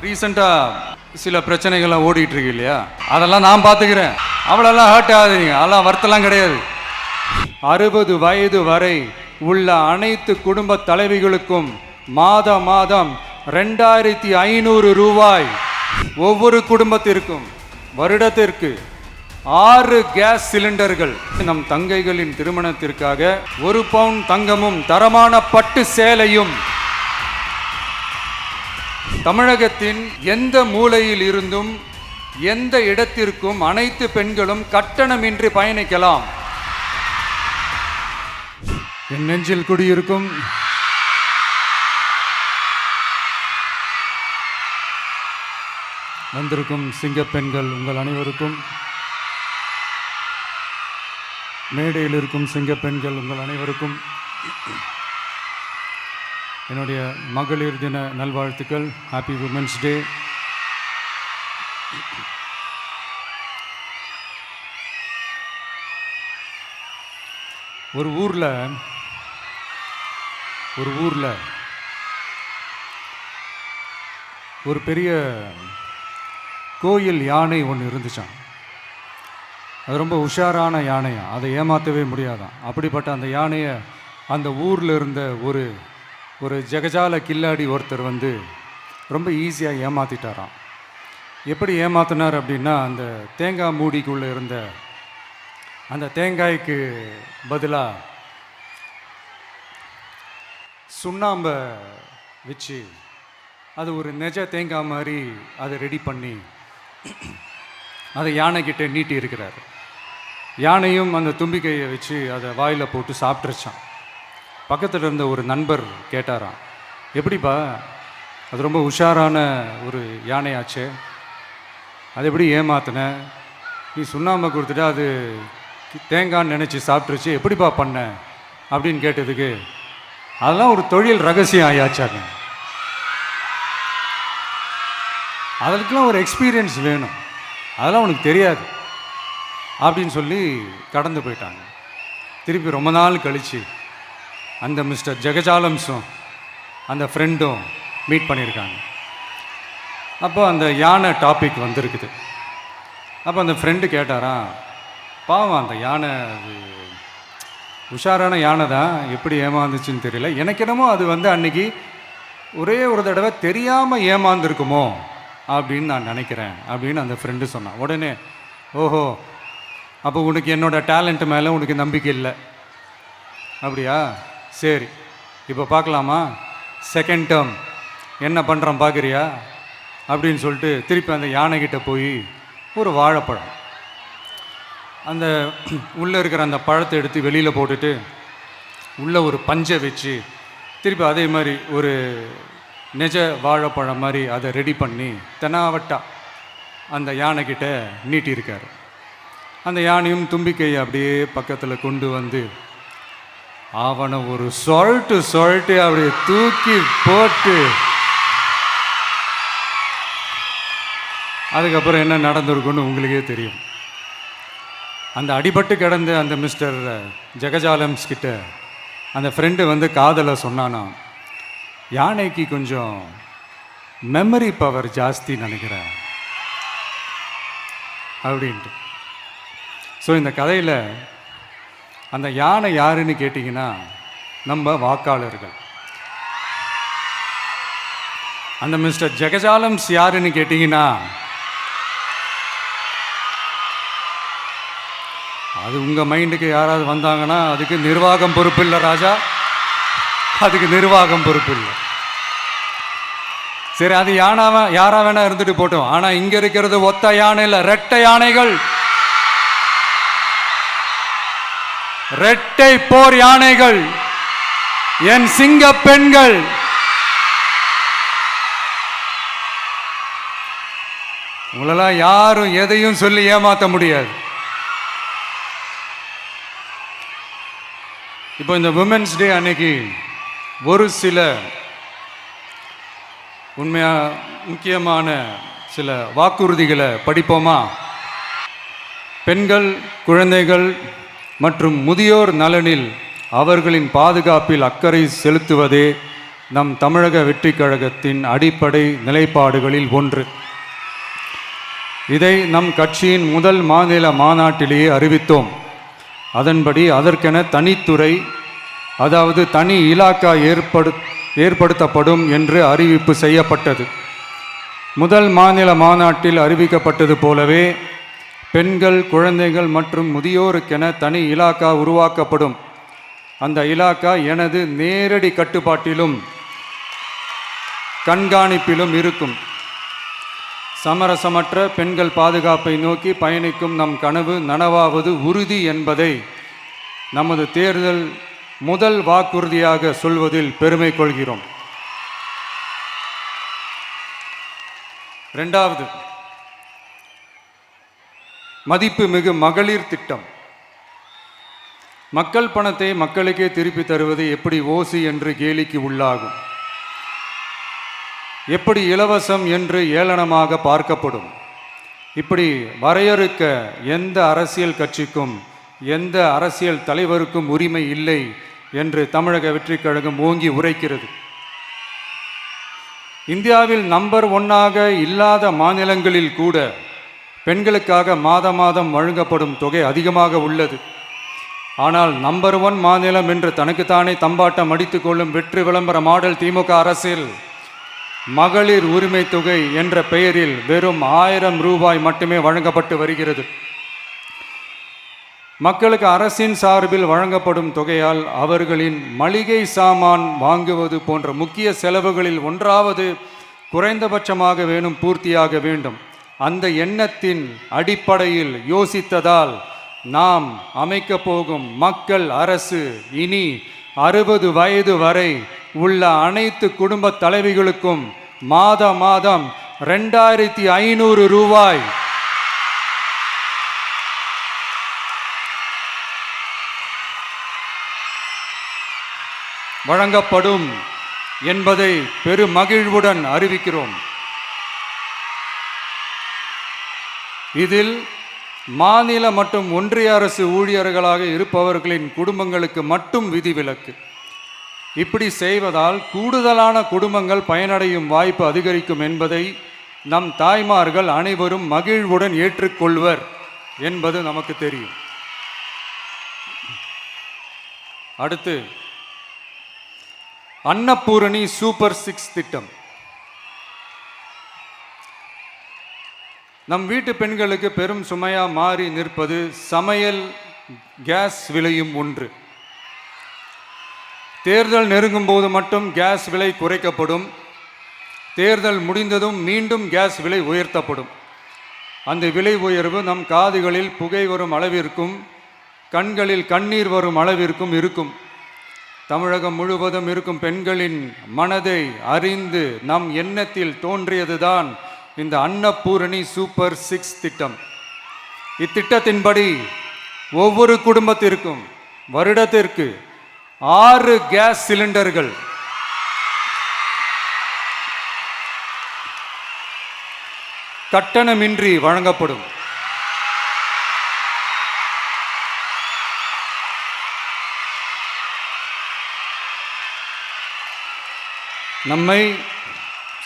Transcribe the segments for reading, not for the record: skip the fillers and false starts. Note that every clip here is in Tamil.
ரீசெண்டாக சில பிரச்சனைகள்லாம் ஓடிட்டு இருக்கு இல்லையா, அதெல்லாம் நான் பார்த்துக்கிறேன். அவ்வளோலாம் ஹர்ட் ஆகாதீங்க, அதெல்லாம் வருத்தலாம் கிடையாது. 60 வயது வரை உள்ள அனைத்து குடும்ப தலைவிகளுக்கும் மாதம் 2500 ரூபாய் ஒவ்வொரு குடும்பத்திற்கும் வருடத்திற்கு 6 கேஸ் சிலிண்டர்கள். நம் தங்கைகளின் திருமணத்திற்காக 1 பவுன் தங்கமும் தரமான பட்டு சேலையும் தமிழகத்தின் எந்த மூலையில் இருந்தும் எந்த இடத்திற்கும் அனைத்து பெண்களும் கட்டணமின்றி பயணிக்கலாம். என் நெஞ்சில் குடியிருக்கும் வந்திருக்கும் சிங்கப்பெண்கள் உங்கள் அனைவருக்கும், மேடையில் இருக்கும் சிங்கப்பெண்கள் உங்கள் அனைவருக்கும் என்னுடைய மகளிர் தின நல்வாழ்த்துக்கள். Happy women's day. ஒரு ஊரில் ஒரு பெரிய கோயில் யானை ஒன்று இருந்துச்சான். அது ரொம்ப உஷாரான யானையா, அதை ஏமாற்றவே முடியாதான். அப்படிப்பட்ட அந்த யானையை அந்த ஊரில் இருந்த ஒரு ஜெகஜால கில்லாடி ஒருத்தர் ரொம்ப ஈஸியாக ஏமாற்றிட்டாராம். எப்படி ஏமாத்தினார் அப்படின்னா, அந்த தேங்காய் மூடிக்குள்ளே இருந்த அந்த தேங்காய்க்கு பதிலாக சுண்ணாம்பை வச்சு அது ஒரு நெஜ தேங்காய் மாதிரி அதை ரெடி பண்ணி அதை யானைக்கிட்ட நீட்டி இருக்கிறார். யானையும் அந்த தும்பிக்கையை வச்சு அதை வாயில் போட்டு சாப்பிட்ருச்சான். பக்கத்தில் இருந்த ஒரு நண்பர் கேட்டாராம், எப்படிப்பா, அது ரொம்ப உஷாரான ஒரு யானையாச்சே, அது எப்படி ஏமாத்தின? நீ சுண்ணாம்பை கொடுத்துட்டா அது தேங்காய்ன்னு நினச்சி சாப்பிட்ருச்சு, எப்படிப்பா பண்ண அப்படின்னு கேட்டதுக்கு, அதெல்லாம் ஒரு தொழில் ரகசியம் ஆயாச்சாங்க, அதுக்கெலாம் ஒரு எக்ஸ்பீரியன்ஸ் வேணும், அதெல்லாம் உனக்கு தெரியாது அப்படின்னு சொல்லி கடந்து போயிட்டாங்க. திருப்பி ரொம்ப நாள் கழித்து அந்த மிஸ்டர் ஜெகஜாலம்ஸும் அந்த ஃப்ரெண்டும் மீட் பண்ணியிருக்காங்க. அப்போ அந்த யானை டாபிக் வந்திருக்குது. அப்போ அந்த ஃப்ரெண்டு கேட்டாராம், பாவம் அந்த யானை உஷாரான யானை தான், எப்படி ஏமாந்துச்சுன்னு தெரியல, எனக்கு என்னமோ அது அன்னைக்கு ஒரே ஒரு தடவை தெரியாமல் ஏமாந்துருக்குமோ அப்படின்னு நான் நினைக்கிறேன் அப்படின்னு அந்த ஃப்ரெண்டு சொன்னான். உடனே, ஓஹோ, அப்போ உனக்கு என்னோட டேலண்ட் மேலே உனக்கு நம்பிக்கை இல்லை அப்படியா, சரி இப்போ பார்க்கலாமா, செகண்ட் டேர்ம் என்ன பண்ணுறோம் பார்க்குறியா அப்படின்னு சொல்லிட்டு திருப்பி அந்த யானைக்கிட்ட போய் ஒரு வாழைப்பழம், அந்த உள்ளே இருக்கிற அந்த பழத்தை எடுத்து வெளியில் போட்டுட்டு உள்ளே ஒரு பஞ்சை வச்சு திருப்பி அதே மாதிரி ஒரு நெஜ வாழைப்பழம் மாதிரி அதை ரெடி பண்ணி தெனாவட்டா அந்த யானைக்கிட்ட நீட்டியிருக்காரு. அந்த யானையும் தும்பிக்கையை அப்படியே பக்கத்தில் கொண்டு வந்து அவனை ஒரு சொல்லிட்டு அப்படியே தூக்கி போட்டு, அதுக்கப்புறம் என்ன நடந்திருக்குன்னு உங்களுக்கே தெரியும். அந்த அடிபட்டு கிடந்த அந்த மிஸ்டர் ஜெகஜாலம்ஸ் கிட்ட அந்த ஃப்ரெண்டு காதலை சொன்னானா, யானைக்கு கொஞ்சம் மெமரி பவர் ஜாஸ்தி நினைக்கிறேன் அப்படின்ட்டு. ஸோ இந்த கதையில் அந்த யானை யாருன்னு கேட்டிங்கன்னா நம்ம வாக்காளர்கள். அந்த மிஸ்டர் ஜெகஜாலம்ஸ் யாருன்னு கேட்டிங்கன்னா அது உங்கள் மைண்டுக்கு யாராவது வந்தாங்கன்னா அதுக்கு நிர்வாகம் பொறுப்பு இல்லை ராஜா, அதுக்கு நிர்வாகம் பொறுப்பு இல்லை. சரி, அது யாரா வேணா இருந்துட்டு போட்டோம். ஆனால் இங்கே இருக்கிறது ஒத்த யானை இல்லை, ரெட்டை யானைகள், ரெட்டை போர் யானைகள், என் சிங்க பெண்கள். உங்களெல்லாம் யாரும் எதையும் சொல்லி ஏமாற்ற முடியாது. இப்போ இந்த விமென்ஸ் டே அன்னைக்கு ஒரு சில முக்கியமான சில வாக்குறுதிகளை படிப்போமா? பெண்கள், குழந்தைகள் மற்றும் முதியோர் நலனில் அவர்களின் பாதுகாப்பில் அக்கறை செலுத்துவதே நம் தமிழக வெற்றி கழகத்தின் அடிப்படை நிலைப்பாடுகளில் ஒன்று. இதை நம் கட்சியின் முதல் மாநில மாநாட்டிலேயே அறிவித்தோம். அதன்படி அதற்கென தனித்துறை, அதாவது தனி இலாக்கா ஏற்படுத்தப்படும் என்று அறிவிப்பு செய்யப்பட்டது. முதல் மாநில மாநாட்டில் அறிவிக்கப்பட்டது போலவே பெண்கள், குழந்தைகள் மற்றும் முதியோருக்கென தனி இலாக்கா உருவாக்கப்படும். அந்த இலாக்கா எனது நேரடி கட்டுப்பாட்டிலும் கண்காணிப்பிலும் இருக்கும். சமரசமற்ற பெண்கள் பாதுகாப்பை நோக்கி பயணிக்கும் நம் கனவு நனவாவது உறுதி என்பதை நமது தேர்தல் முதல் வாக்குறுதியாக சொல்வதில் பெருமை கொள்கிறோம். இரண்டாவது, மதிப்புமிகு மகளிர் திட்டம். மக்கள் பணத்தை மக்களுக்கே திருப்பி தருவது எப்படி ஓசி என்று கேலிக்கு உள்ளாகும், எப்படி இலவசம் என்று ஏளனமாக பார்க்கப்படும். இப்படி வரையறுக்க எந்த அரசியல் கட்சிக்கும் எந்த அரசியல் தலைவருக்கும் உரிமை இல்லை என்று தமிழக வெற்றி கழகம் ஓங்கி உரைக்கிறது. இந்தியாவில் நம்பர் 1 இல்லாத மாநிலங்களில் கூட பெண்களுக்காக மாதம் வழங்கப்படும் தொகை அதிகமாக உள்ளது. ஆனால் நம்பர் 1 மாநிலம் என்று தனக்குத்தானே தம்பாட்டம் அடித்துக் கொள்ளும் வெற்றி விளம்பர மாடல் திமுக அரசில் மகளிர் உரிமை தொகை என்ற பெயரில் வெறும் 1000 ரூபாய் மட்டுமே வழங்கப்பட்டு வருகிறது. மக்களுக்கு அரசின் சார்பில் வழங்கப்படும் தொகையால் அவர்களின் மளிகை சாமான் வாங்குவது போன்ற முக்கிய செலவுகளில் ஒன்றாவது குறைந்தபட்சமாக பூர்த்தியாக வேண்டும். அந்த எண்ணத்தின் அடிப்படையில் யோசித்ததால் நாம் அமைக்கப் போகும் மக்கள் அரசு இனி 60 வயது வரை உள்ள அனைத்து குடும்ப தலைவிகளுக்கும் மாதம் 2500 ரூபாய் வழங்கப்படும் என்பதை பெருமகிழ்வுடன் அறிவிக்கிறோம். இதில் மாநில மற்றும் ஒன்றிய அரசு ஊழியர்களாக இருப்பவர்களின் குடும்பங்களுக்கு மட்டும் விதிவிலக்கு. இப்படி செய்வதால் கூடுதலான குடும்பங்கள் பயனடையும் வாய்ப்பு அதிகரிக்கும் என்பதை நம் தாய்மார்கள் அனைவரும் மகிழ்வுடன் ஏற்றுக்கொள்வர் என்பது நமக்கு தெரியும். அடுத்து, அன்னபூரணி சூப்பர் 6 திட்டம். நம் வீட்டு பெண்களுக்கு பெரும் சுமையா மாறி நிற்பது சமையல் கேஸ் விலையும் ஒன்று. தேர்தல் நெருங்கும் போது மட்டும் கேஸ் விலை குறைக்கப்படும். தேர்தல் முடிந்ததும் மீண்டும் கேஸ் விலை உயர்த்தப்படும். அந்த விலை உயர்வு நம் காதுகளில் புகை வரும் அளவிற்கும் கண்களில் கண்ணீர் வரும் அளவிற்கும் இருக்கும். தமிழகம் முழுவதும் இருக்கும் பெண்களின் மனதை அறிந்து நம் எண்ணத்தில் தோன்றியதுதான் இந்த அன்னபூரணி சூப்பர் 6 திட்டம். இத்திட்டத்தின்படி ஒவ்வொரு குடும்பத்திற்கும் வருடத்திற்கு 6 கேஸ் சிலிண்டர்கள் கட்டணமின்றி வழங்கப்படும். நம்மை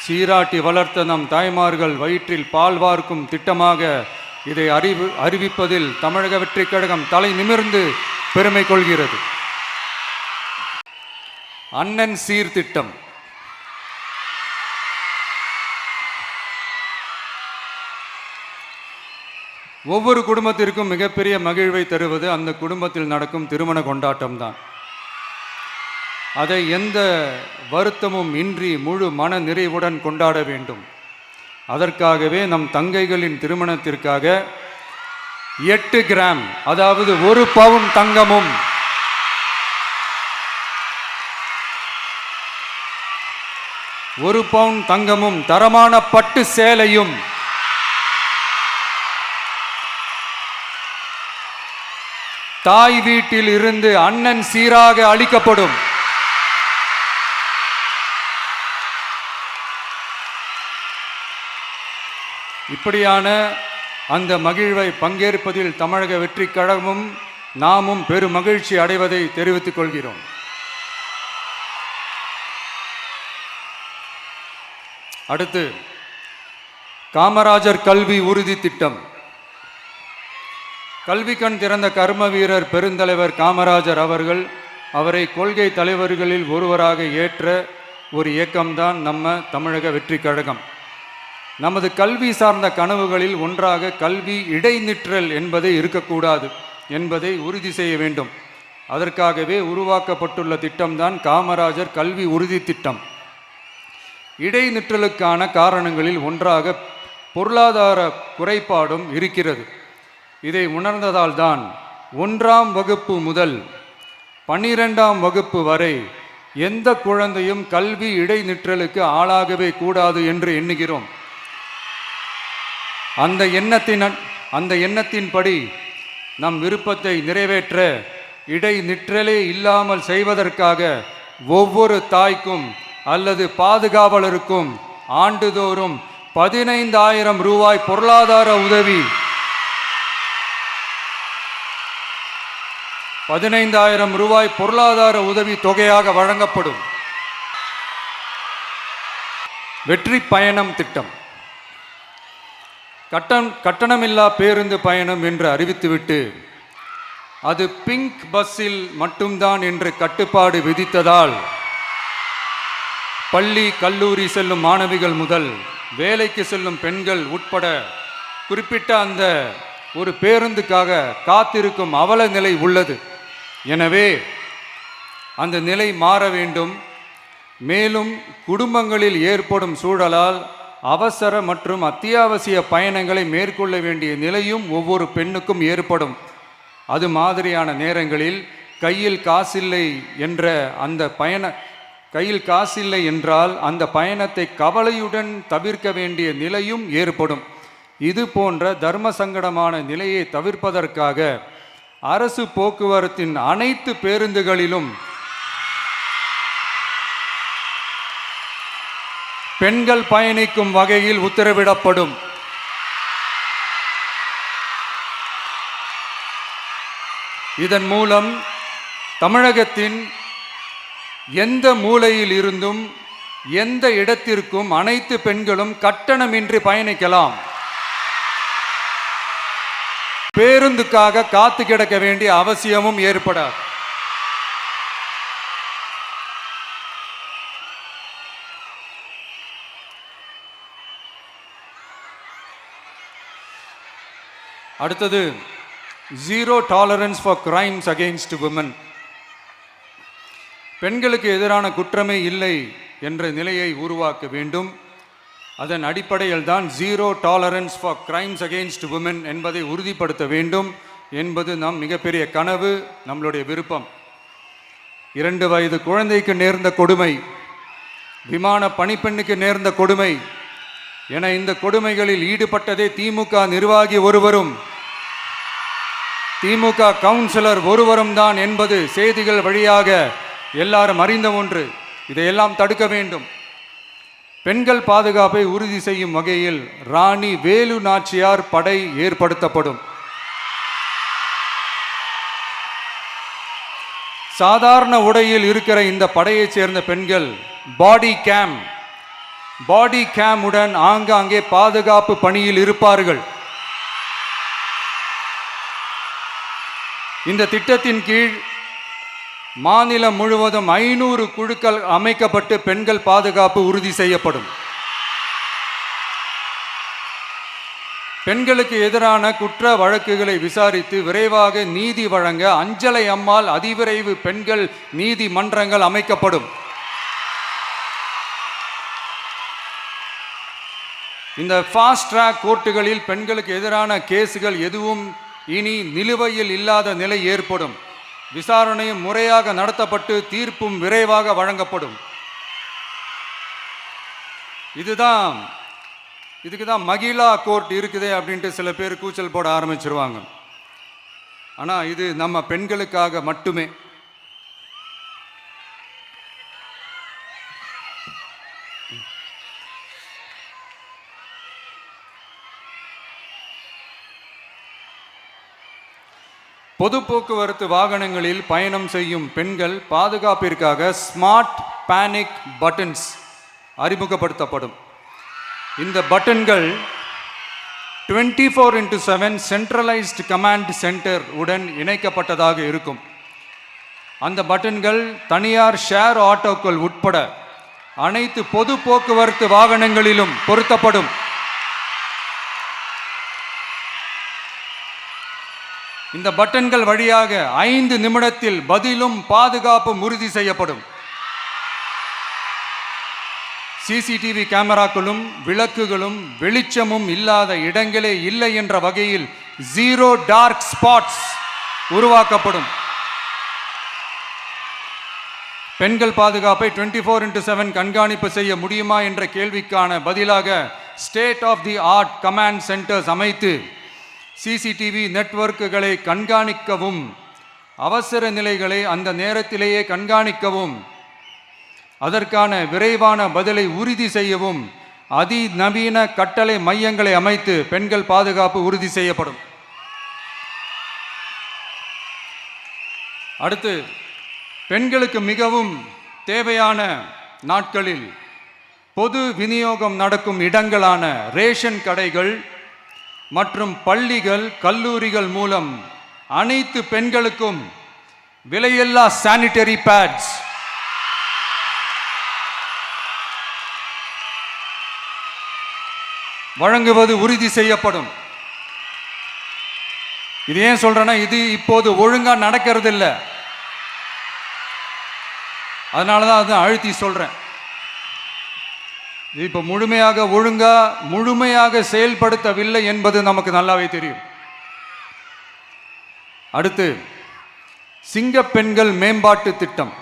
சீராட்டி வளர்த்த நம் தாய்மார்கள் வயிற்றில் பால் வார்க்கும் திட்டமாக இதை அறிவிப்பதில் தமிழக வெற்றி கழகம் தலை நிமிர்ந்து பெருமை கொள்கிறது. அண்ணன் சீர்திட்டம். ஒவ்வொரு குடும்பத்திற்கும் மிகப்பெரிய மகிழ்வை தருவது அந்த குடும்பத்தில் நடக்கும் திருமண கொண்டாட்டம்தான். அதை எந்த வருத்தமும் இன்றி முழு மன நிறைவுடன் கொண்டாட வேண்டும். அதற்காகவே நம் தங்கைகளின் திருமணத்திற்காக 8 கிராம், அதாவது 1 பவுன் தங்கமும் 1 பவுன் தங்கமும் தரமான பட்டு சேலையும் தாய் வீட்டில் இருந்து அண்ணன் சீராக அளிக்கப்படும். இப்படியான அந்த மகிழ்வை பங்கேற்பதில் தமிழக வெற்றி கழகமும் நாமும் பெரும் மகிழ்ச்சி அடைவதை தெரிவித்துக் கொள்கிறோம். அடுத்து காமராஜர் கல்வி உறுதி திட்டம். கல்வி கண் திறந்த கர்ம வீரர் பெருந்தலைவர் காமராஜர் அவரை கொள்கை தலைவர்களில் ஒருவராக ஏற்ற ஒரு இயக்கம்தான் நம்ம தமிழக வெற்றி கழகம். நமது கல்வி சார்ந்த கனவுகளில் ஒன்றாக கல்வி இடைநிற்றல் என்பதை இருக்கக்கூடாது என்பதை உறுதி செய்ய வேண்டும். அதற்காகவே உருவாக்கப்பட்டுள்ள திட்டம்தான் காமராஜர் கல்வி உறுதி திட்டம். இடைநிற்றலுக்கான காரணங்களில் ஒன்றாக பொருளாதார குறைபாடும் இருக்கிறது. இதை உணர்ந்ததால் தான் 1ஆம் வகுப்பு முதல் 12ஆம் வகுப்பு வரை எந்த குழந்தையும் கல்வி இடைநிற்றலுக்கு ஆளாகவே கூடாது என்று எண்ணுகிறோம். அந்த எண்ணத்தின்படி நம் விருப்பத்தை நிறைவேற்ற இடைநிற்றலே இல்லாமல் செய்வதற்காக ஒவ்வொரு தாய்க்கும் அல்லது பாதுகாவலருக்கும் ஆண்டுதோறும் 15,000 ரூபாய் பொருளாதார உதவி 15,000 ரூபாய் பொருளாதார உதவி தொகையாக வழங்கப்படும். வெற்றி பயணம் திட்டம். கட்டணமில்லா பேருந்து பயணம் என்று அறிவித்துவிட்டு அது பிங்க் பஸ்ஸில் மட்டும்தான் என்று கட்டுப்பாடு விதித்ததால் பள்ளி கல்லூரி செல்லும் மாணவிகள் முதல் வேலைக்கு செல்லும் பெண்கள் உட்பட குறிப்பிட்ட அந்த ஒரு பேருந்துக்காக காத்திருக்கும் அவல நிலை உள்ளது. எனவே அந்த நிலை மாற வேண்டும். மேலும் குடும்பங்களில் ஏற்படும் சூழலால் அவசர மற்றும் அத்தியாவசிய பயணங்களை மேற்கொள்ள வேண்டிய நிலையும் ஒவ்வொரு பெண்ணுக்கும் ஏற்படும். அது மாதிரியான நேரங்களில் கையில் காசில்லை என்றால் அந்த பயணத்தை கவலையுடன் தவிர்க்க வேண்டிய நிலையும் ஏற்படும். இது போன்ற தர்ம சங்கடமான நிலையை தவிர்ப்பதற்காக அரசு போக்குவரத்தின் அனைத்து பேருந்துகளிலும் பெண்கள் பயணிக்கும் வகையில் உத்தரவிடப்படும். இதன் மூலம் தமிழகத்தின் எந்த மூலையில் இருந்தும் எந்த இடத்திற்கும் அனைத்து பெண்களும் கட்டணமின்றி பயணிக்கலாம். பேருந்துக்காக காத்து கிடக்க வேண்டிய அவசியமும் ஏற்படாது. அடுத்தது zero tolerance for crimes against women. பெண்களுக்கு எதிரான குற்றமே இல்லை என்ற நிலையை உருவாக்க வேண்டும். அதன் அடிப்படையில் தான் zero tolerance for crimes against women என்பதை உறுதிப்படுத்த வேண்டும் என்பது நம் மிகப்பெரிய கனவு, நம்மளுடைய விருப்பம். 2 வயது குழந்தைக்கு நேர்ந்த கொடுமை, விமான பணிப்பெண்ணுக்கு நேர்ந்த கொடுமை என இந்த கொடுமைகளில் ஈடுபட்டதே திமுக நிர்வாகி ஒருவரும் திமுக கவுன்சிலர் ஒருவரும் தான் என்பது செய்திகள் வழியாக எல்லாரும் அறிந்த ஒன்று. இதையெல்லாம் தடுக்க வேண்டும். பெண்கள் பாதுகாப்பை உறுதி செய்யும் வகையில் ராணி வேலு நாச்சியார் படை ஏற்படுத்தப்படும். சாதாரண உடையில் இருக்கிற இந்த படையைச் சேர்ந்த பெண்கள் பாடி கேம் உடன் ஆங்காங்கே பாதுகாப்பு பணியில் இருப்பார்கள். இந்த திட்டத்தின் கீழ் மாநிலம் முழுவதும் 500 குழுக்கள் அமைக்கப்பட்டு பெண்கள் பாதுகாப்பு உறுதி செய்யப்படும். பெண்களுக்கு எதிரான குற்ற வழக்குகளை விசாரித்து விரைவாக நீதி வழங்க அஞ்சலை அம்மாள் அதிவிரைவு பெண்கள் நீதிமன்றங்கள் அமைக்கப்படும். இந்த ஃபாஸ்ட் ட்ராக் கோர்ட்டுகளில் பெண்களுக்கு எதிரான கேஸுகள் எதுவும் இனி நிலுவையில் இல்லாத நிலை ஏற்படும். விசாரணையும் முறையாக நடத்தப்பட்டு தீர்ப்பும் விரைவாக வழங்கப்படும். இதுக்கு தான் மகிழா கோர்ட் இருக்குதே அப்படின்ட்டு சில பேர் கூச்சல் போட ஆரம்பிச்சிருவாங்க. ஆனால் இது நம்ம பெண்களுக்காக மட்டுமே. பொது போக்குவரத்து வாகனங்களில் பயணம் செய்யும் பெண்கள் பாதுகாப்பிற்காக ஸ்மார்ட் பேனிக் பட்டன்ஸ் அறிமுகப்படுத்தப்படும். இந்த பட்டன்கள் 24/7 சென்ட்ரலைஸ்டு கமாண்ட் சென்டர் உடன் இணைக்கப்பட்டதாக இருக்கும். அந்த பட்டன்கள் தனியார் ஷேர் ஆட்டோக்கள் உட்பட அனைத்து பொது போக்குவரத்து வாகனங்களிலும் பொருத்தப்படும். இந்த பட்டன்கள் வழியாக 5 நிமிடத்தில் பதிலும் பாதுகாப்பும் உறுதி செய்யப்படும். சிசிடிவி கேமராக்களும் விளக்குகளும் வெளிச்சமும் இல்லாத இடங்களே இல்லை என்ற வகையில் 0 டார்க் ஸ்பாட்ஸ் உருவாக்கப்படும். பெண்கள் பாதுகாப்பை 24/7 கண்காணிப்பு செய்ய முடியுமா என்ற கேள்விக்கான பதிலாக state of the art command centers அமைத்து சிசிடிவி நெட்வொர்க்குகளை கண்காணிக்கவும் அவசர நிலைகளை அந்த நேரத்திலேயே கண்காணிக்கவும் அதற்கான விரைவான பதிலை உறுதி செய்யவும் அதிநவீன கட்டளை மையங்களை அமைத்து பெண்கள் பாதுகாப்பு உறுதி செய்யப்படும். அடுத்து, பெண்களுக்கு மிகவும் தேவையான நாட்களில் பொது விநியோகம் நடக்கும் இடங்களான ரேஷன் கடைகள் மற்றும் பள்ளிகள் கல்லூரிகள் மூலம் அனைத்து பெண்களுக்கும் விலையில்லா சானிட்டரி பேட்ஸ் வழங்குவது உறுதி செய்யப்படும். இது ஏன் சொல்றேன்னா, இது இப்போது ஒழுங்கா நடக்கிறது இல்லை, அதனாலதான் அதை அழுத்தி சொல்றேன். இது இப்போ முழுமையாக செயல்படுத்தவில்லை என்பது நமக்கு நல்லாவே தெரியும். அடுத்து, சிங்கப்பெண்கள் மேம்பாட்டு திட்டம்.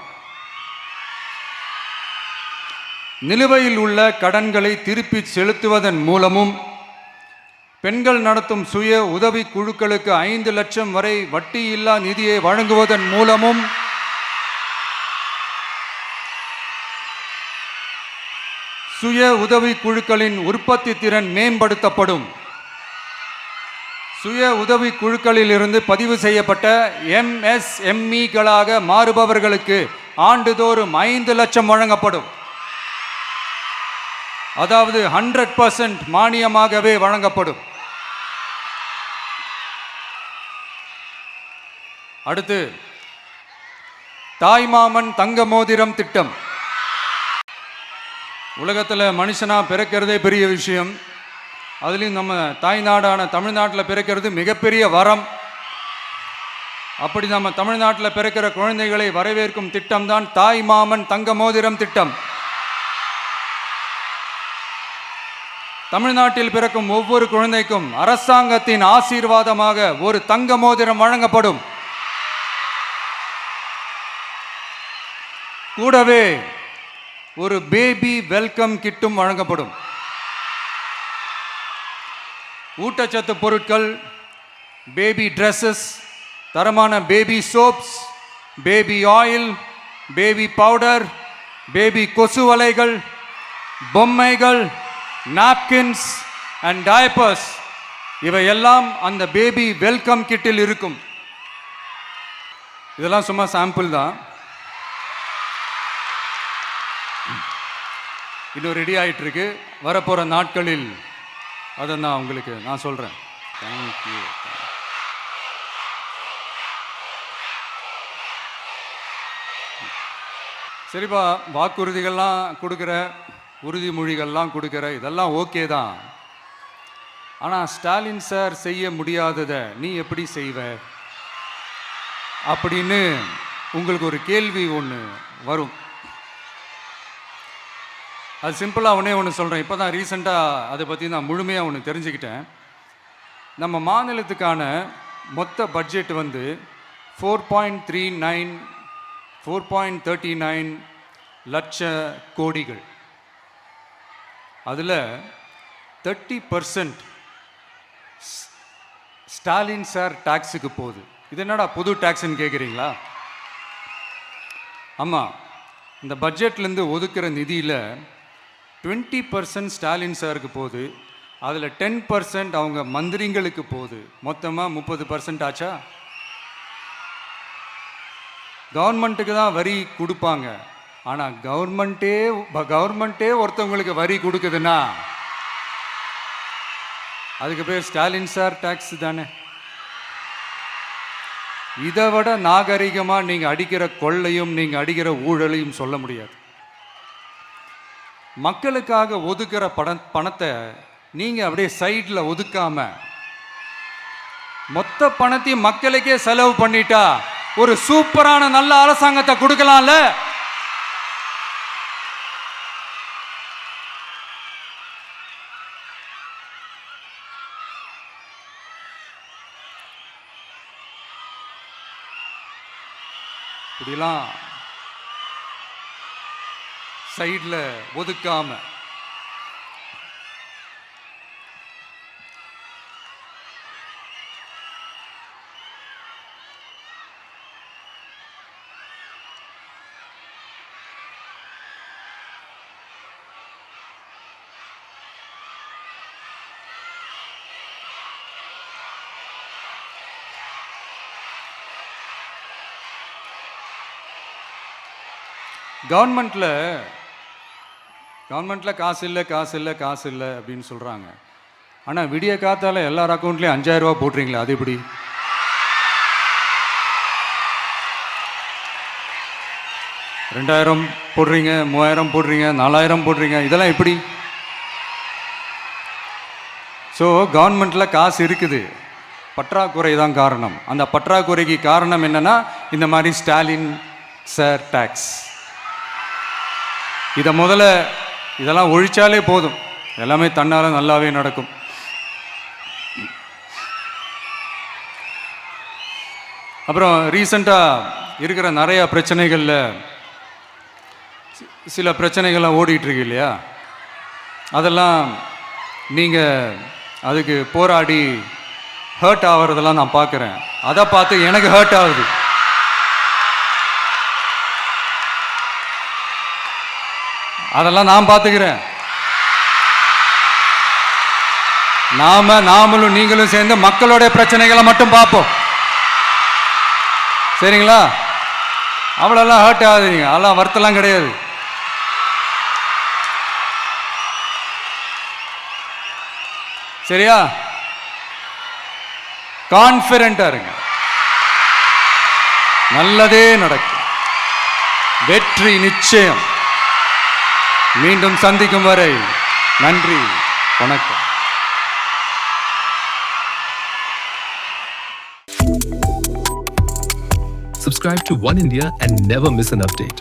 நிலுவையில் உள்ள கடன்களை திருப்பி செலுத்துவதன் மூலமும் பெண்கள் நடத்தும் சுய உதவி குழுக்களுக்கு 5 லட்சம் வரை வட்டியில்லா நிதியை வழங்குவதன் மூலமும் சுய உதவி குழுக்களின் உற்பத்தி திறன் மேம்படுத்தப்படும். சுய உதவி குழுக்களில் இருந்து பதிவு செய்யப்பட்ட MSMEகளாக மாறுபவர்களுக்கு ஆண்டுதோறும் 5 லட்சம் வழங்கப்படும். அதாவது 100% மானியமாகவே வழங்கப்படும். அடுத்து, தாய்மாமன் தங்க மோதிரம் திட்டம். உலகத்தில் மனுஷனா பிறக்கிறதே பெரிய விஷயம். அதுலேயும் நம்ம தாய்நாடான தமிழ்நாட்டில் பிறக்கிறது மிகப்பெரிய வரம். அப்படி நம்ம தமிழ்நாட்டில் பிறக்கிற குழந்தைகளை வரவேற்கும் திட்டம் தான் தாய்மாமன் தங்க மோதிரம் திட்டம். தமிழ்நாட்டில் பிறக்கும் ஒவ்வொரு குழந்தைக்கும் அரசாங்கத்தின் ஆசீர்வாதமாக ஒரு தங்க மோதிரம் வழங்கப்படும். கூடவே ஒரு பேபி வெல்கம் கிட்டும் வழங்கப்படும். ஊட்டச்சத்து பொருட்கள், பேபி ட்ரெஸ்ஸஸ், தரமான baby soaps, baby oil, baby powder, baby கொசு வலைகள், பொம்மைகள், நாப்கின்ஸ் அண்ட் டயப்பர்ஸ் இவையெல்லாம் அந்த பேபி வெல்கம் கிட்டில் இருக்கும். இதெல்லாம் சும்மா சாம்பிள் தான். இன்னும் ரெடி ஆகிட்டு இருக்கு. வரப்போகிற நாட்களில் அதை நான் சொல்கிறேன். தேங்க்யூ. சரிப்பா, வாக்குறுதிகள்லாம் கொடுக்குற, உறுதிமொழிகள்லாம் கொடுக்குற, இதெல்லாம் ஓகே தான். ஆனால் ஸ்டாலின் சார் செய்ய முடியாததை நீ எப்படி செய்வ அப்படின்னு உங்களுக்கு ஒரு கேள்வி ஒன்று வரும். அது சிம்பிளாக ஒன்று சொல்கிறேன். இப்போ தான் ரீசெண்டாக அதை பற்றி நான் முழுமையாக ஒன்று தெரிஞ்சுக்கிட்டேன். நம்ம மாநிலத்துக்கான மொத்த பட்ஜெட் வந்து 4.39 லட்ச கோடிகள். அதில் 30% ஸ்டாலின் சார் டாக்ஸுக்கு போகுது. இது என்னடா புது டாக்ஸ்ன்னு கேட்குறீங்களா? ஆமாம், இந்த பட்ஜெட்லேருந்து ஒதுக்குற நிதியில் 20% ஸ்டாலின் சாருக்கு போகுது. அதில் 10% அவங்க மந்திரிங்களுக்கு போகுது. மொத்தமாக 30% ஆச்சா? கவர்மெண்ட்டுக்கு தான் வரி கொடுப்பாங்க. ஆனால் கவர்மெண்ட்டே ஒருத்தவங்களுக்கு வரி கொடுக்குதுன்னா அதுக்கு பேர் ஸ்டாலின் சார் டாக்ஸ் தானே. இதை விட நாகரிகமாக நீங்கள் அடிக்கிற கொள்ளையும் நீங்கள் அடிக்கிற ஊழலையும் சொல்ல முடியாது. மக்களுக்காக ஒதுக்குற பணத்தை நீங்கள் அப்படியே சைடில் ஒதுக்காம மொத்த பணத்தையும் மக்களுக்கே செலவு பண்ணிட்டா ஒரு சூப்பரான நல்ல அரசாங்கத்தை கொடுக்கலாம்ல. இப்படிலாம் சைடில் ஒதுக்காம கவர்மெண்ட்டில் காசு இல்லை அப்படின்னு சொல்கிறாங்க. ஆனால் விடிய காத்தால எல்லார் அக்கௌண்ட்லேயும் 5000 ரூபா போட்டுறீங்களா? அது எப்படி? $2000 போடுறீங்க, 3000 போடுறீங்க, 4000 போடுறீங்க, இதெல்லாம் எப்படி? ஸோ கவர்மெண்ட்டில் காசு இருக்குது, பற்றாக்குறை தான் காரணம். அந்த பற்றாக்குறைக்கு காரணம் என்னன்னா இந்த மாதிரி ஸ்டாலின் சார் டாக்ஸ். இதெல்லாம் ஒழிச்சாலே போதும், எல்லாமே தன்னால நல்லாவே நடக்கும். அப்புறம் ரீசண்டாக இருக்கிற நிறைய பிரச்சனைகளில் சில பிரச்சனைகள்லாம் ஓடிட்டு இருக்கு இல்லையா? அதெல்லாம் நீங்கள் அதுக்கு போராடி ஹர்ட் ஆகிறதெல்லாம் நான் பார்க்குறேன். அதை பார்த்து எனக்கு ஹர்ட் ஆகுது. அதெல்லாம் நான் பார்த்துக்கிறேன். நாமளும் நீங்களும் சேர்ந்து மக்களோட பிரச்சனைகளை மட்டும் பார்ப்போம், சரிங்களா? அவ்வளோலாம் ஹர்ட் ஆகுதுங்க, அதெல்லாம் வருத்தலாம் கிடையாது. சரியா? கான்ஃபிடென்ட்டா இருங்க, நல்லதே நடக்கும், வெற்றி நிச்சயம். மீண்டும் சந்திக்கும் வரை நன்றி, வணக்கம். Subscribe to One India and never miss an update.